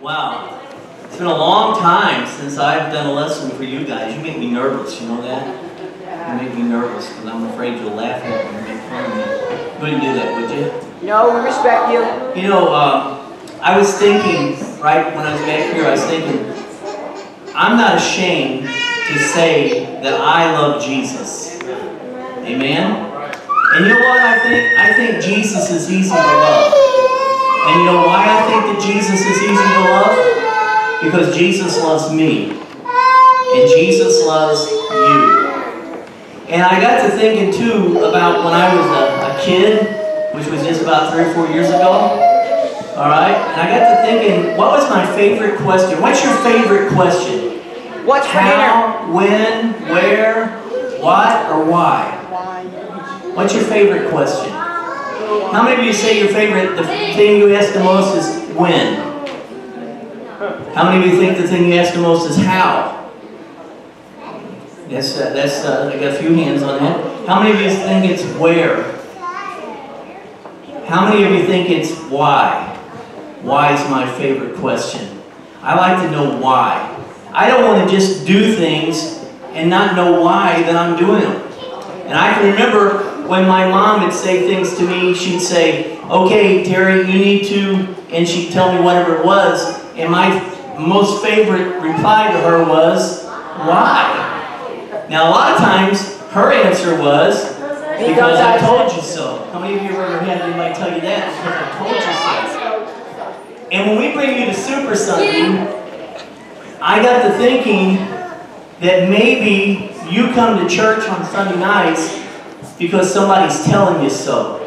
Wow. It's been a long time since I've done a lesson for you guys. You make me nervous, you know that? You make me nervous because I'm afraid you'll laugh at me and make fun of me. You wouldn't do that, would you? No, we respect you. You know, I was thinking, right, when I was back here, I was thinking, I'm not ashamed to say that I love Jesus. Amen? And you know what I think? I think Jesus is easy to love. And you know why I think that Jesus is easy to love? Because Jesus loves me. And Jesus loves you. And I got to thinking too about when I was a kid, which was just about 3 or 4 years ago. Alright? And I got to thinking, what was my favorite question? What's your favorite question? What's for dinner? How, when, where, what, or why? What's your favorite question? How many of you say your favorite, the thing you ask the most is when? How many of you think the thing you ask the most is how? I got a few hands on that. How many of you think it's where? How many of you think it's why? Why is my favorite question. I like to know why. I don't want to just do things and not know why that I'm doing them. And I can remember when my mom would say things to me, she'd say, okay, Terry, you need to, and she'd tell me whatever it was, and my most favorite reply to her was, why? Now, a lot of times, her answer was, because I told you so. How many of you have ever had anybody tell you that? Because I told you so. And when we bring you to Super Sunday, I got to thinking that maybe you come to church on Sunday nights because somebody's telling you so.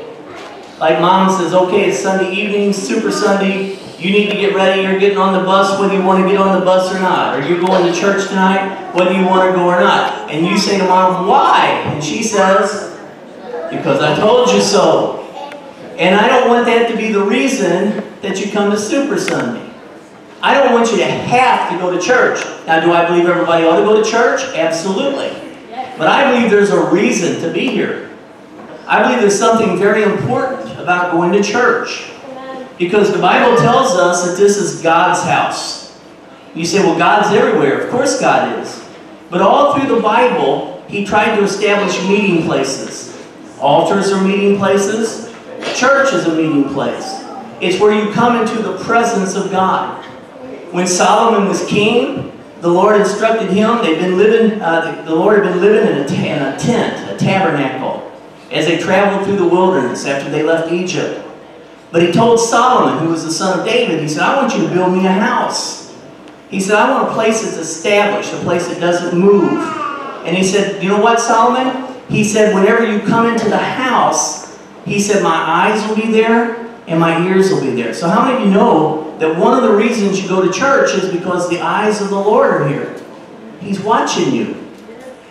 Like mom says, okay, it's Sunday evening, Super Sunday, you need to get ready, you're getting on the bus whether you want to get on the bus or not. Or you're going to church tonight whether you want to go or not. And you say to mom, why? And she says, because I told you so. And I don't want that to be the reason that you come to Super Sunday. I don't want you to have to go to church. Now, do I believe everybody ought to go to church? Absolutely. But I believe there's a reason to be here. I believe there's something very important about going to church. Because the Bible tells us that this is God's house. You say, well, God's everywhere. Of course God is. But all through the Bible, He tried to establish meeting places. Altars are meeting places. Church is a meeting place. It's where you come into the presence of God. When Solomon was king, the Lord instructed him. The Lord had been living in a tent, a tabernacle, as they traveled through the wilderness after they left Egypt. But He told Solomon, who was the son of David, He said, I want you to build me a house. He said, I want a place that's established, a place that doesn't move. And He said, you know what, Solomon? He said, whenever you come into the house, He said, my eyes will be there and my ears will be there. So how many of you know that one of the reasons you go to church is because the eyes of the Lord are here? He's watching you.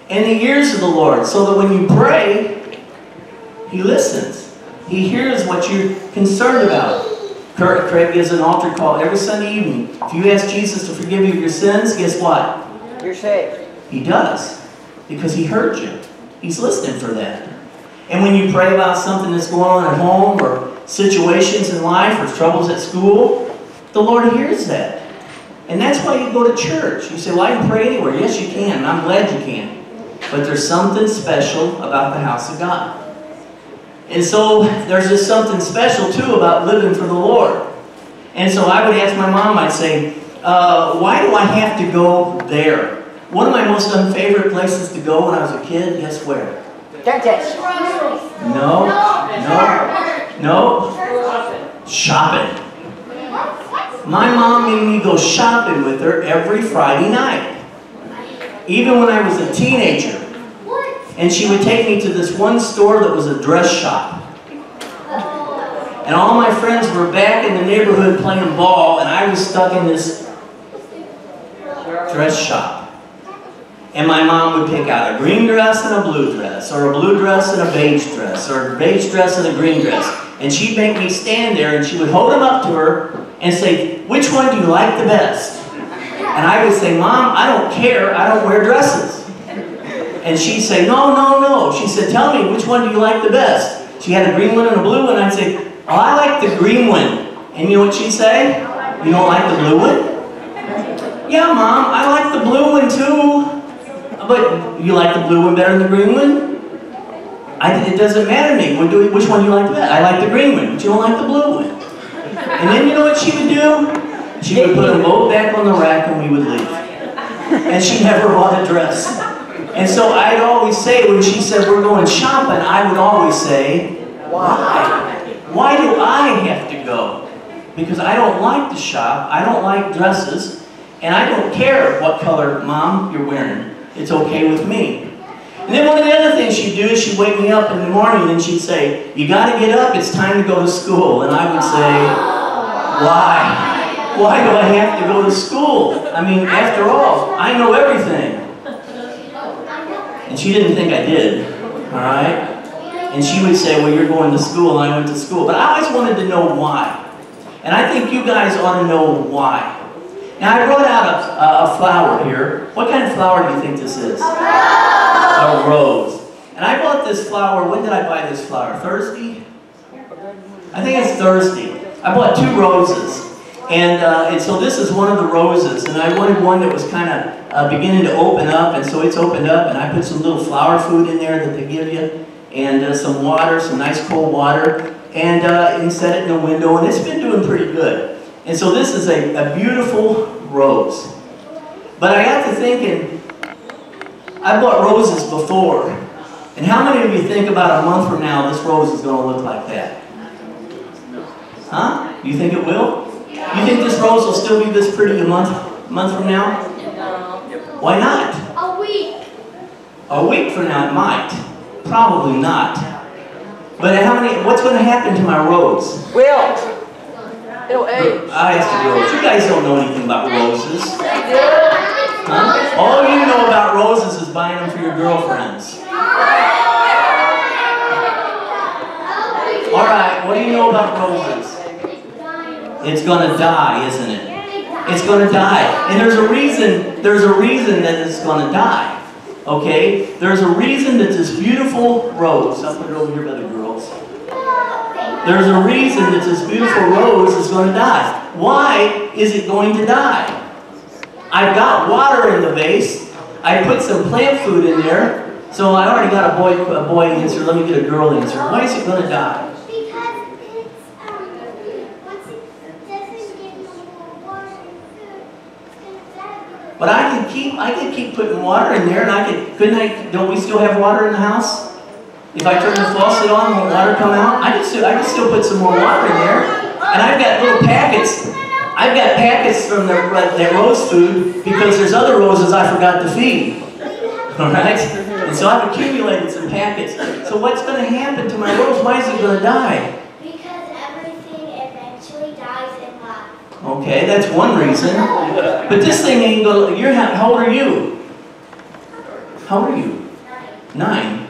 And the ears of the Lord, so that when you pray, He listens. He hears what you're concerned about. Craig gives an altar call every Sunday evening. If you ask Jesus to forgive you of your sins, guess what? You're saved. He does. Because He heard you. He's listening for that. And when you pray about something that's going on at home or situations in life or troubles at school, the Lord hears that. And that's why you go to church. You say, well, I can pray anywhere. Yes, you can. And I'm glad you can. But there's something special about the house of God. And so there's just something special, too, about living for the Lord. And so I would ask my mom, I'd say, why do I have to go there? One of my most unfavorite places to go when I was a kid, guess where? Dentist. No. Shopping. My mom made me go shopping with her every Friday night. Even when I was a teenager. And she would take me to this one store that was a dress shop. And all my friends were back in the neighborhood playing ball, and I was stuck in this dress shop. And my mom would pick out a green dress and a blue dress, or a blue dress and a beige dress, or a beige dress and a green dress. And she'd make me stand there, and she would hold them up to her and say, which one do you like the best? And I would say, Mom, I don't care, I don't wear dresses. And she'd say, no. She said, tell me, which one do you like the best? She had a green one and a blue one, and I'd say, oh, I like the green one. And you know what she'd say? You don't like the blue one? Yeah, Mom, I like the blue one too. But you like the blue one better than the green one? It doesn't matter to me. Which one do you like the best? I like the green one, but you don't like the blue one. And then you know what she would do? She would put them both back on the rack and we would leave. And she never bought a dress. And so I'd always say, when she said we're going shopping, I would always say, why? Why do I have to go? Because I don't like to shop, I don't like dresses, and I don't care what color, Mom, you're wearing. It's okay with me. And then one of the other things she'd do is she'd wake me up in the morning and she'd say, you gotta get up, it's time to go to school. And I would say, why? Why do I have to go to school? I mean, after all, I know everything. And she didn't think I did, all right? And she would say, well, you're going to school, and I went to school. But I always wanted to know why. And I think you guys ought to know why. Now, I brought out a flower here. What kind of flower do you think this is? A rose. And I bought this flower, when did I buy this flower? Thursday? I think it's Thursday. I bought 2 roses. And so this is one of the roses. And I wanted one that was kind of beginning to open up. And so it's opened up. And I put some little flower food in there that they give you. And some water, some nice cold water. And set it in the window. And it's been doing pretty good. And so this is a beautiful rose. But I got to thinking, I bought roses before. And how many of you think about a month from now this rose is going to look like that? Huh? You think it will? You think this rose will still be this pretty a month from now? Why not? A week. A week from now it might. Probably not. But what's going to happen to my rose? Will. It'll age. I asked the girls. You guys don't know anything about roses. Huh? All you know about roses is buying them for your girlfriends. Alright, what do you know about roses? It's going to die, isn't it? It's going to die. And there's a reason that it's going to die. Okay? There's a reason that this beautiful rose, I'll put it over here by the girls. There's a reason that this beautiful rose is going to die. Why is it going to die? I've got water in the vase. I put some plant food in there. So I already got a boy answer. Let me get a girl answer. Why is it going to die? But I could keep putting water in there, and don't we still have water in the house? If I turn the faucet on, will water come out? I can still put some more water in there. And I've got little packets. I've got packets from that rose food because there's other roses I forgot to feed. Alright? And so I've accumulated some packets. So what's going to happen to my rose? Why is it going to die? Because everything eventually dies in life. Okay, that's one reason. But this thing ain't going to... How old are you? How old are you? 9.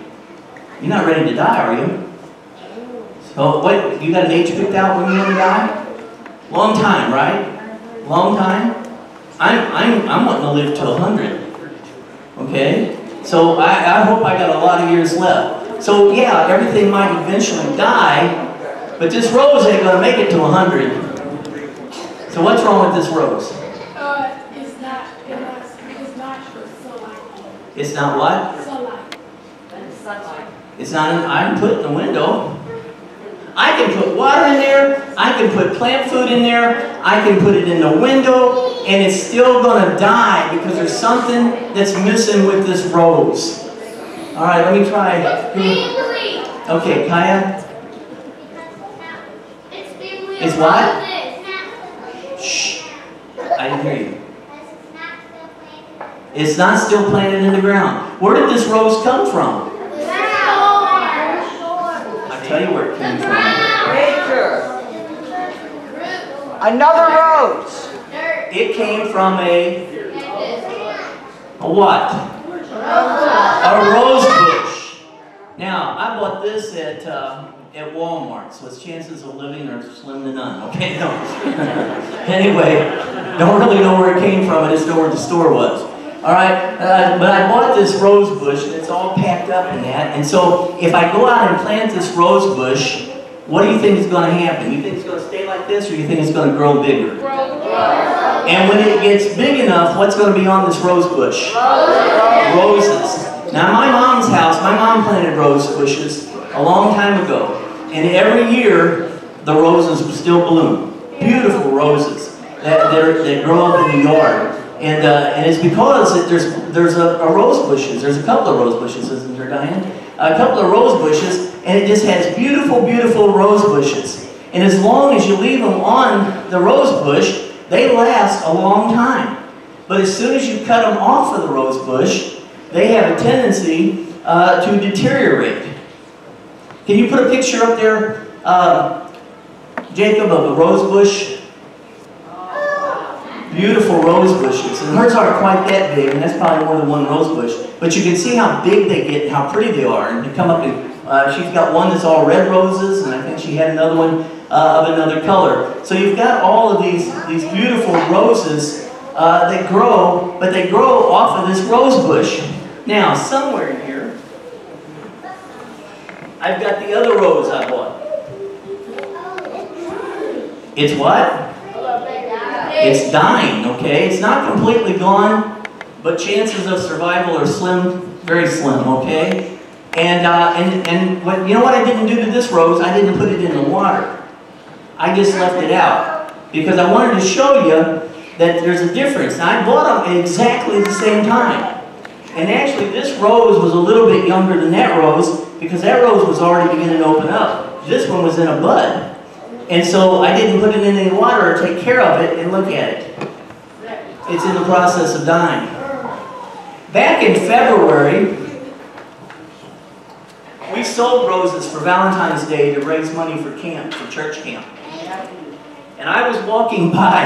You're not ready to die, are you? So, what? You got an age picked out when you want to die? Long time, right? Long time? I'm wanting to live to 100. Okay? So, I hope I got a lot of years left. So, yeah, everything might eventually die, but this rose ain't going to make it to 100. So, what's wrong with this rose? It's not sunlight. It's not what? Sunlight. It's not, I can put it in the window. I can put water in there, I can put plant food in there, I can put it in the window, and it's still going to die because there's something that's missing with this rose. Alright, let me try. Okay, Kaya? It's what? Shh. I didn't hear you. It's not still planted in the ground. Where did this rose come from? I'll tell you where it came from. Nature. Another rose. It came from a what? A rose bush. Now, I bought this at Walmart, so its chances of living are slim to none. Okay, no. Anyway, don't really know where it came from. I just know where the store was. All right, but I bought this rose bush, and it's all packed up in that. And so, if I go out and plant this rose bush, what do you think is going to happen? You think it's going to stay like this, or you think it's going to grow bigger? And when it gets big enough, what's going to be on this rose bush? Roses. Now, in my mom's house, my mom planted rose bushes a long time ago. And every year, the roses still bloom. Beautiful roses that grow up in the yard. And it's because there's a rose bushes. There's a couple of rose bushes, isn't there, Diane? A couple of rose bushes, and it just has beautiful, beautiful rose bushes. And as long as you leave them on the rose bush, they last a long time. But as soon as you cut them off of the rose bush, they have a tendency to deteriorate. Can you put a picture up there, Jacob, of a rose bush? Beautiful rose bushes. And hers aren't quite that big, and that's probably more than one rose bush. But you can see how big they get and how pretty they are. And they come up and she's got one that's all red roses, and I think she had another one of another color. So you've got all of these beautiful roses that grow, but they grow off of this rose bush. Now, somewhere in here, I've got the other rose I bought. It's what? It's dying, okay? It's not completely gone, but chances of survival are slim, very slim, okay? And what, you know what I didn't do to this rose? I didn't put it in the water. I just left it out because I wanted to show you that there's a difference. Now, I bought them at exactly the same time. And actually, this rose was a little bit younger than that rose because that rose was already beginning to open up. This one was in a bud. And so I didn't put it in any water or take care of it, and look at it. It's in the process of dying. Back in February, we sold roses for Valentine's Day to raise money for camp, for church camp. And I was walking by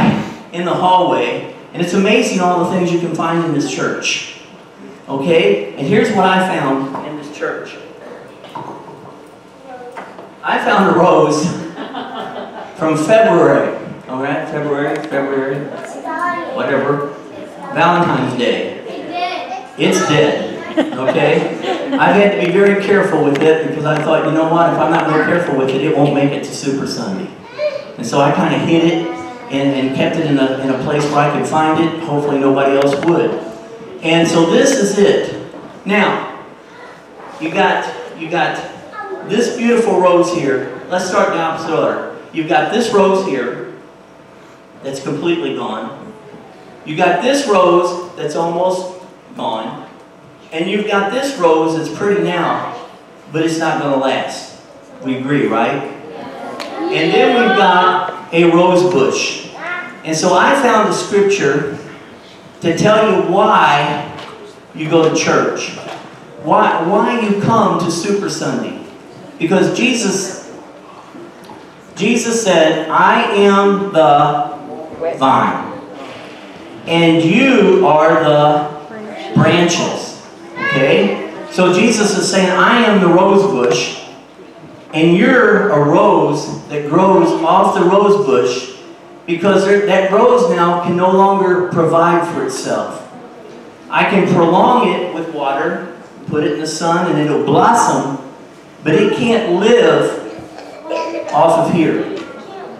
in the hallway, and it's amazing all the things you can find in this church. Okay? And here's what I found in this church. I found a rose from February, all right, February, whatever, Valentine's Day. It's dead, okay? I've had to be very careful with it because I thought, you know what, if I'm not very careful with it, it won't make it to Super Sunday. And so I kind of hid it and kept it in a place where I could find it. Hopefully nobody else would. And so this is it. Now, you got this beautiful rose here. Let's start in the opposite order. You've got this rose here that's completely gone. You got this rose that's almost gone. And you've got this rose that's pretty now, but it's not going to last. We agree, right? And then we've got a rose bush. And so I found a scripture to tell you why you go to church. Why you come to Super Sunday. Because Jesus said, I am the vine, and you are the branches. Okay? So Jesus is saying, I am the rose bush, and you're a rose that grows off the rose bush, because that rose now can no longer provide for itself. I can prolong it with water, put it in the sun, and it'll blossom, but it can't live off of here.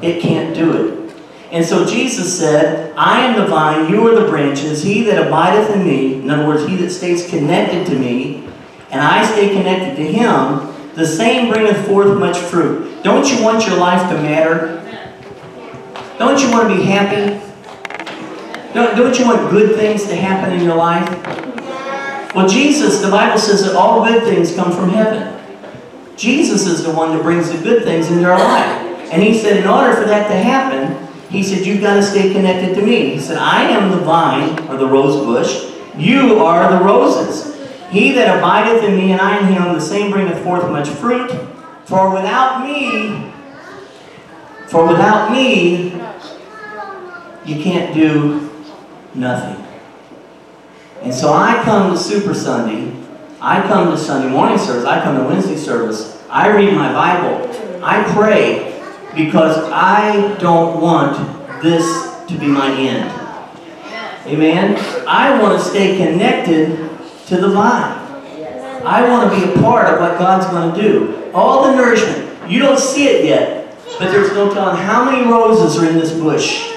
It can't do it. And so Jesus said, I am the vine, you are the branches, he that abideth in me, in other words, he that stays connected to me, and I stay connected to him, the same bringeth forth much fruit. Don't you want your life to matter? Don't you want to be happy? Don't you want good things to happen in your life? Well, Jesus, the Bible says that all good things come from heaven. Jesus is the one that brings the good things into our life. And he said, in order for that to happen, he said, you've got to stay connected to me. He said, I am the vine, or the rose bush. You are the roses. He that abideth in me, and I in him, the same bringeth forth much fruit. For without me, you can't do nothing. And so I come to Super Sunday. I come to Sunday morning service. I come to Wednesday service. I read my Bible. I pray because I don't want this to be my end. Amen? I want to stay connected to the vine. I want to be a part of what God's going to do. All the nourishment. You don't see it yet, but there's no telling how many roses are in this bush.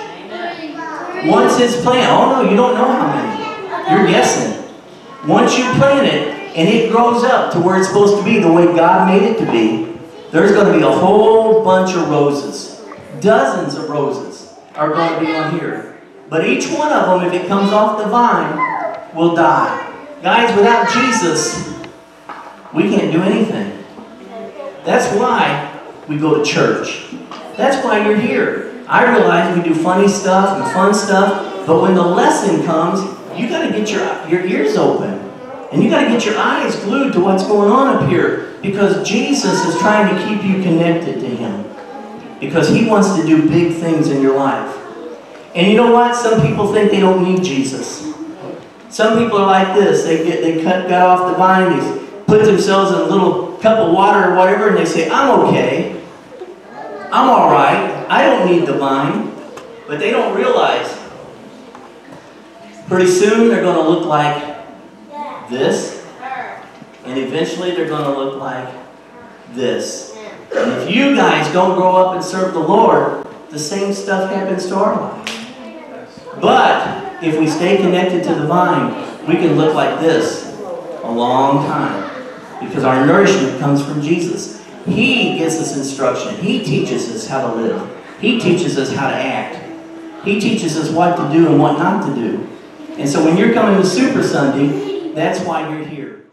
Once it's planted, oh no, you don't know how many. You're guessing. Once you plant it, and it grows up to where it's supposed to be, the way God made it to be, there's going to be a whole bunch of roses. Dozens of roses are going to be on here. But each one of them, if it comes off the vine, will die. Guys, without Jesus, we can't do anything. That's why we go to church. That's why you're here. I realize we do funny stuff and fun stuff, but when the lesson comes, you got to get your ears open. And you got to get your eyes glued to what's going on up here, because Jesus is trying to keep you connected to Him. Because He wants to do big things in your life. And you know what? Some people think they don't need Jesus. Some people are like this. They got off the vine, they put themselves in a little cup of water or whatever, and they say, I'm okay. I'm all right. I don't need the vine. But they don't realize pretty soon they're going to look like this, and eventually they're going to look like this. And if you guys don't grow up and serve the Lord, the same stuff happens to our life. But if we stay connected to the vine, we can look like this a long time, because our nourishment comes from Jesus. He gives us instruction. He teaches us how to live. He teaches us how to act. He teaches us what to do and what not to do. And so when you're coming to Super Sunday, that's why you're here.